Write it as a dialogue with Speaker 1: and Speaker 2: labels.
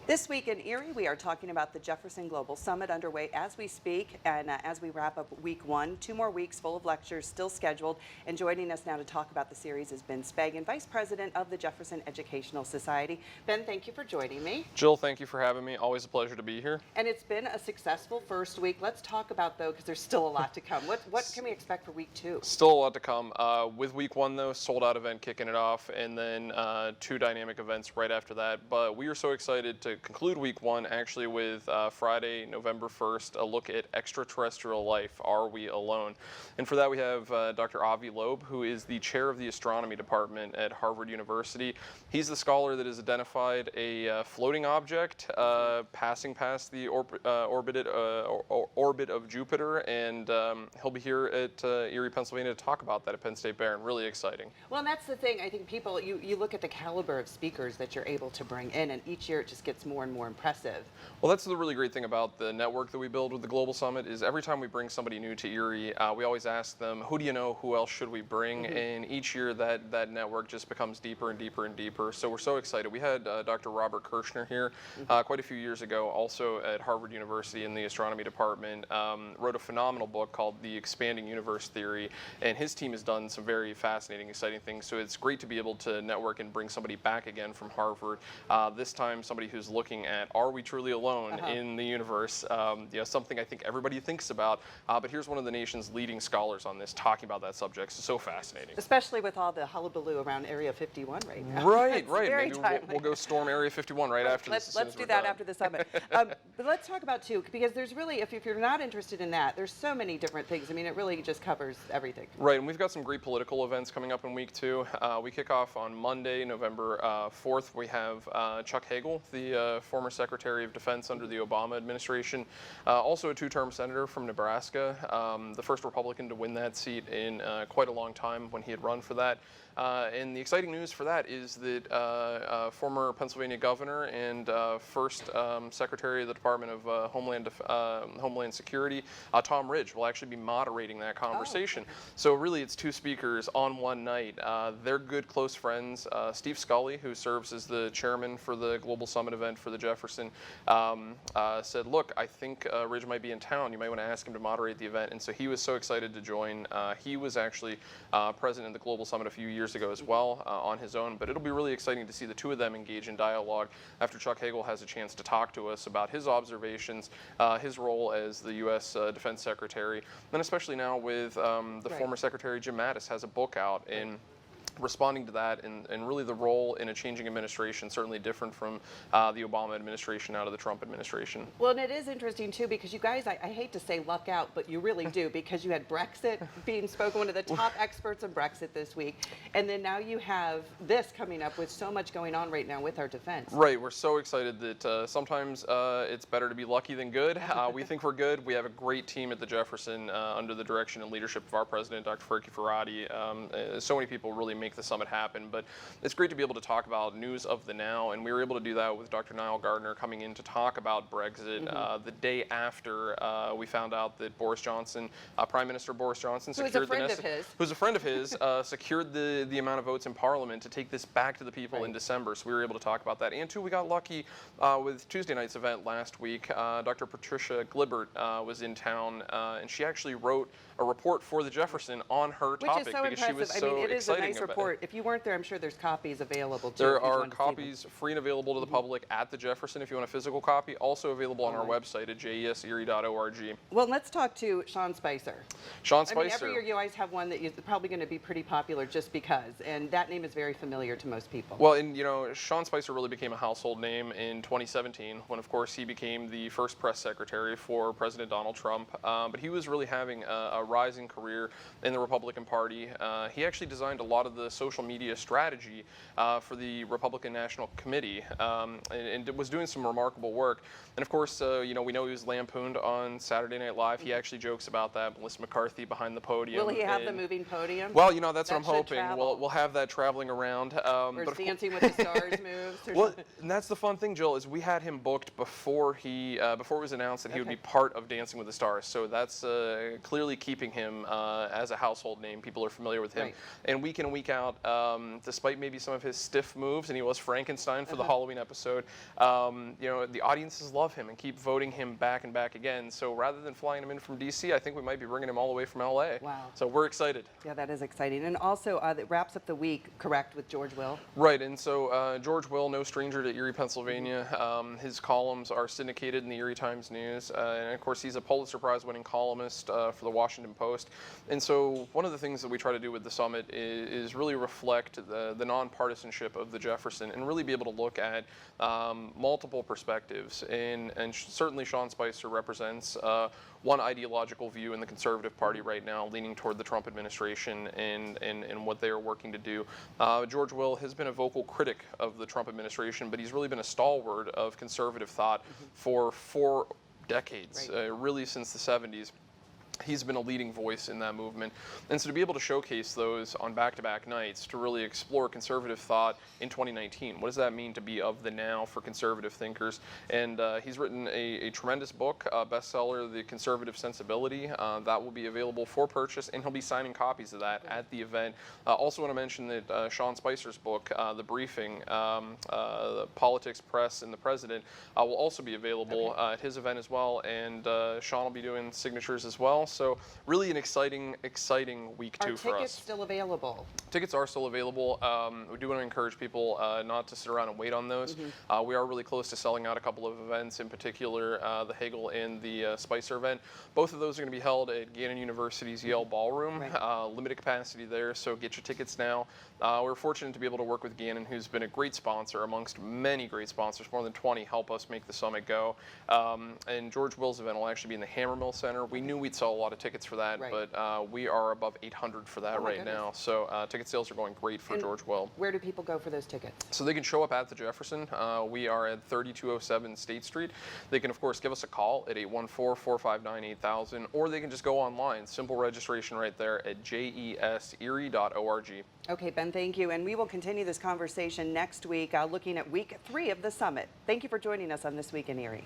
Speaker 1: This week in Erie, we are talking about the Jefferson Global Summit underway as we speak, and as we wrap up week one. 2 more weeks full of lectures still scheduled, and joining us now to talk about the series is Ben Speggen, Vice President of the Jefferson Educational Society. Ben, thank you for joining me.
Speaker 2: Jill, thank you for having me. Always a pleasure to be here.
Speaker 1: And it's been a successful first week. Let's talk about, though, because there's still a lot to come. What can we expect for week 2?
Speaker 2: Still a lot to come. With week 1, though, sold out event kicking it off, and then 2 dynamic events right after that. But we are so excited to conclude week 1 actually with Friday, November 1st, a look at extraterrestrial life. Are we alone? And for that we have Dr. Avi Loeb, who is the chair of the astronomy department at Harvard University. He's the scholar that has identified a floating object passing past the orbit of Jupiter, and he'll be here at Erie, Pennsylvania to talk about that at Penn State Barron. Really exciting.
Speaker 1: Well, and that's the thing. I think people, you look at the caliber of speakers that you're able to bring in, and each year it just gets more and more impressive.
Speaker 2: Well, that's the really great thing about the network that we build with the Global Summit is every time we bring somebody new to Erie, we always ask them, who do you know, who else should we bring? And each year that network just becomes deeper and deeper and deeper. So we're so excited. We had Dr. Robert Kirchner here quite a few years ago, also at Harvard University in the astronomy department, wrote a phenomenal book called The Expanding Universe Theory, and his team has done some very fascinating, exciting things. So it's great to be able to network and bring somebody back again from Harvard, this time somebody who's looking at, are we truly alone in the universe? Something I think everybody thinks about, but here's one of the nation's leading scholars on this talking about that subject. So fascinating.
Speaker 1: Especially with all the hullabaloo around Area 51 right now.
Speaker 2: Right. Maybe we'll go storm Area 51 right after this.
Speaker 1: Let's do that after the summit. But let's talk about, too, because there's really, if you're not interested in that, there's so many different things. I mean, it really just covers everything.
Speaker 2: Right, and we've got some great political events coming up in week 2. We kick off on Monday, November 4th. We have Chuck Hagel, the former Secretary of Defense under the Obama administration, also a 2-term senator from Nebraska, the first Republican to win that seat in quite a long time when he had run for that. And the exciting news for that is that former Pennsylvania governor and first Secretary of the Department of Homeland Security, Tom Ridge, will actually be moderating that conversation. So really it's 2 speakers on one night. They're good, close friends. Steve Scully, who serves as the chairman for the Global Summit event for the Jefferson, said, look, I think Ridge might be in town. You might want to ask him to moderate the event. And so he was so excited to join. He was actually president of the Global Summit a few years ago as well on his own, but it'll be really exciting to see the 2 of them engage in dialogue after Chuck Hagel has a chance to talk to us about his observations, his role as the U.S. Defense Secretary, and especially now with the former Secretary Jim Mattis has a book out in responding to that, and really the role in a changing administration, certainly different from the Obama administration out of the Trump administration.
Speaker 1: Well, and it is interesting, too, because you guys, I hate to say luck out, but you really do, because you had Brexit being spoken, one of the top experts on Brexit this week, and then now you have this coming up with so much going on right now with our defense.
Speaker 2: Right, we're so excited that sometimes it's better to be lucky than good. We think we're good. We have a great team at the Jefferson under the direction and leadership of our president, Dr. Ferki Farhadi. So many people really make the summit happen, but it's great to be able to talk about news of the now, and we were able to do that with Dr. Niall Gardner coming in to talk about Brexit the day after we found out that Boris Johnson, Prime Minister Boris Johnson,
Speaker 1: who's a friend of his,
Speaker 2: secured the amount of votes in Parliament to take this back to the people in December. So we were able to talk about that. And 2, we got lucky with Tuesday night's event last week. Dr. Patricia Glibert was in town, and she actually wrote a report for the Jefferson on her topic,
Speaker 1: which is so
Speaker 2: because
Speaker 1: impressive.
Speaker 2: she was
Speaker 1: I
Speaker 2: so
Speaker 1: mean, it is a nice
Speaker 2: about
Speaker 1: report. If you weren't there, I'm sure there's copies available too.
Speaker 2: There are copies free and available to the public at the Jefferson if you want a physical copy. Also available on our website at jeserie.org.
Speaker 1: Well, let's talk to Sean Spicer.
Speaker 2: Sean Spicer.
Speaker 1: I mean, every year you always have one that is probably going to be pretty popular just because, and that name is very familiar to most people.
Speaker 2: Well, and Sean Spicer really became a household name in 2017 when, of course, he became the first press secretary for President Donald Trump. But he was really having a rising career in the Republican Party. He actually designed a lot of the social media strategy for the Republican National Committee, and was doing some remarkable work. And of course, we know he was lampooned on Saturday Night Live. He actually jokes about that. Melissa McCarthy behind the podium.
Speaker 1: Will he have the moving podium?
Speaker 2: Well, that's what I'm hoping. We'll have that traveling around.
Speaker 1: Or Dancing with the Stars moves.
Speaker 2: Well, and that's the fun thing, Jill, is we had him booked before it was announced that he would be part of Dancing with the Stars. So that's clearly keeping him as a household name. People are familiar with him. And week in and week week out, despite maybe some of his stiff moves, and he was Frankenstein for the Halloween episode. The audiences love him and keep voting him back and back again. So rather than flying him in from DC, I think we might be bringing him all the way from LA.
Speaker 1: Wow.
Speaker 2: So we're excited.
Speaker 1: Yeah, that is exciting. And also, that wraps up the week, correct, with George Will?
Speaker 2: Right, and so George Will, no stranger to Erie, Pennsylvania. His columns are syndicated in the Erie Times News, and of course he's a Pulitzer Prize winning columnist for the Washington Post. And so one of the things that we try to do with the summit is really reflect the nonpartisanship of the Jefferson and really be able to look at multiple perspectives. And certainly Sean Spicer represents one ideological view in the Conservative Party right now, leaning toward the Trump administration and what they are working to do. George Will has been a vocal critic of the Trump administration, but he's really been a stalwart of conservative thought for 4 decades, really since the 70s. He's been a leading voice in that movement. And so to be able to showcase those on back-to-back nights, to really explore conservative thought in 2019, what does that mean to be of the now for conservative thinkers? And he's written a tremendous book, bestseller, The Conservative Sensibility. That will be available for purchase, and he'll be signing copies of that at the event. Also want to mention that Sean Spicer's book, The Briefing, the Politics, Press, and the President, will also be available at his event as well. And Sean will be doing signatures as well. So really an exciting week too for us. Are
Speaker 1: tickets still available?
Speaker 2: Tickets are still available. We do want to encourage people not to sit around and wait on those. We are really close to selling out a couple of events, in particular the Hagel and the Spicer event. Both of those are going to be held at Gannon University's Yale Ballroom. Limited capacity there, so get your tickets now. We're fortunate to be able to work with Gannon, who's been a great sponsor amongst many great sponsors, more than 20 help us make the summit go. And George Will's event will actually be in the Hammermill Center. We knew we'd sell a lot of tickets for that, but we are above 800 for that now. So ticket sales are going great for George Will.
Speaker 1: Where do people go for those tickets?
Speaker 2: So they can show up at the Jefferson. We are at 3207 State Street. They can, of course, give us a call at 814-459-8000, or they can just go online. Simple registration right there at jeserie.org.
Speaker 1: Okay, Ben, thank you. And we will continue this conversation next week, looking at week 3 of the summit. Thank you for joining us on This Week in Erie.